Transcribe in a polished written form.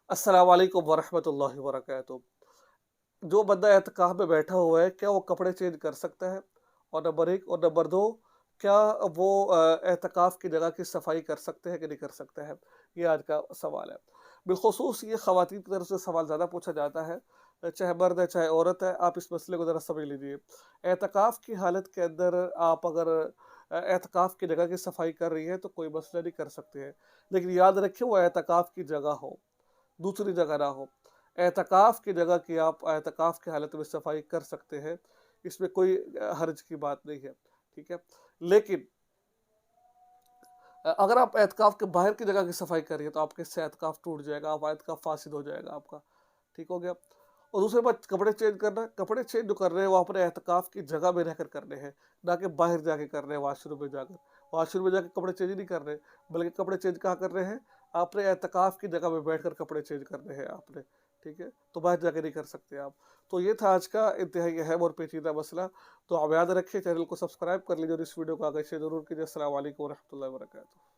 अस्सलाम वालेकुम वरहमतुल्लाहि वबरकातुहू। जो बंदा एहतिकाफ में बैठा हुआ है, क्या वो कपड़े चेंज कर सकता है? और नंबर 1 और नंबर 2, क्या वो एहतिकाफ की जगह की सफाई कर सकते हैं कि नहीं कर सकते हैं? ये आज का सवाल है। बिलख़ुसूस ये ख़वातीन की तरफ से सवाल ज़्यादा पूछा जाता है, चाहे मर्द है, चाहे औरत है, आप इस मसले को ज़रा समझ लीजिए। एहतिकाफ की हालत के अंदर आप अगर एहतिकाफ की जगह की सफाई कर रही हैं, तो कोई मसला नहीं, कर सकते हैं। लेकिन याद रखें वो एहतिकाफ की जगह हो, दूसरी जगह ना हो। एहतिकाफ की जगह की आप एहतिकाफ की हालत में सफाई कर सकते हैं, इसमें कोई हर्ज की बात नहीं है, ठीक है? लेकिन अगर आप एहतिकाफ के बाहर की जगह की सफाई कर रही है, तो आपके इससे एहतिकाफ टूट जाएगा, आप एहतिकाफ फासिद हो जाएगा आपका, ठीक हो गया? और दूसरी बात, कपड़े चेंज करना, कपड़े चेंज जो कर रहे हैं वो अपने एहतिकाफ की जगह में रहकर करने हैं, ना कि बाहर जाके कर रहे हैं वॉशरूम में जाकर। वॉशरूम में जाके कपड़े चेंज नहीं कर रहे, बल्कि कपड़े चेंज कहाँ कर रहे हैं? अपने एहतिकाफ की जगह में बैठकर कपड़े चेंज करने हैं आपने, ठीक है? तो बाहर जाके नहीं कर सकते आप। तो ये था आज का इंतहाई अहम और पेचीदा मसला। तो आप याद रखें, चैनल को सब्सक्राइब कर लीजिए और इस वीडियो को आगे शेयर ज़रूर कीजिए। अस्सलाम वालेकुम वरहमतुल्लाहि वबरकातुहू।